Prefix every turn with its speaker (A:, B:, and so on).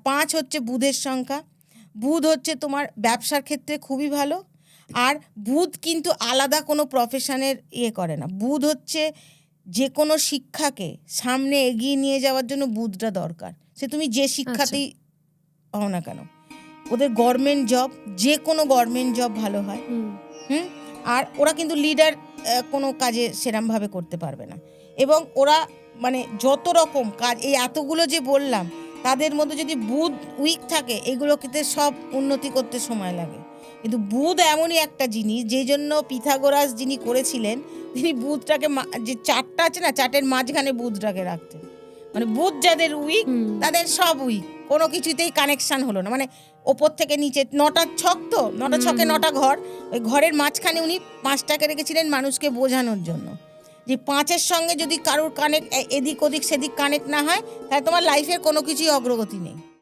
A: 5 হচ্ছে বুধের সংখ্যা। বুধ হচ্ছে তোমার ব্যবসার ক্ষেত্রে খুবই ভালো। আর বুধ কিন্তু আলাদা কোনো প্রফেশনের করে না। বুধ হচ্ছে যে কোনো শিক্ষাকে সামনে এগিয়ে নিয়ে যাওয়ার জন্য বুধটা দরকার। সে তুমি যে শিক্ষাতেই হও না কেন, ওদের গভর্নমেন্ট জব, যে কোনো গভর্নমেন্ট জব ভালো হয়। আর ওরা কিন্তু লিডার কোনো কাজে সেরমভাবে করতে পারবে না। এবং ওরা মানে যত রকম কাজ, এই এতগুলো যে বললাম, তাদের মধ্যে যদি বুধ উইক থাকে, এগুলোকে সব উন্নতি করতে সময় লাগে। কিন্তু বুধ এমনই একটা জিনিস, যেই জন্য পিথাগোরাস যিনি করেছিলেন, তিনি বুধটাকে যে চারটা আছে না, চার্টের মাঝখানে বুধটাকে রাখতেন। মানে বুধ যাদের উইক, তাদের সব উইক, কোনো কিছুতেই কানেকশান হলো না। মানে ওপর থেকে নিচে 9টা ছক, তো 9টা ছকে 9টা ঘর, ওই ঘরের মাঝখানে উনি 5টাকে রেখেছিলেন মানুষকে বোঝানোর জন্য, যে 5-এর সঙ্গে যদি কারোর কানেক্ট, এদিক ওদিক সেদিক কানেক্ট না হয়, তাহলে তোমার লাইফের কোনো কিছুই অগ্রগতি নেই।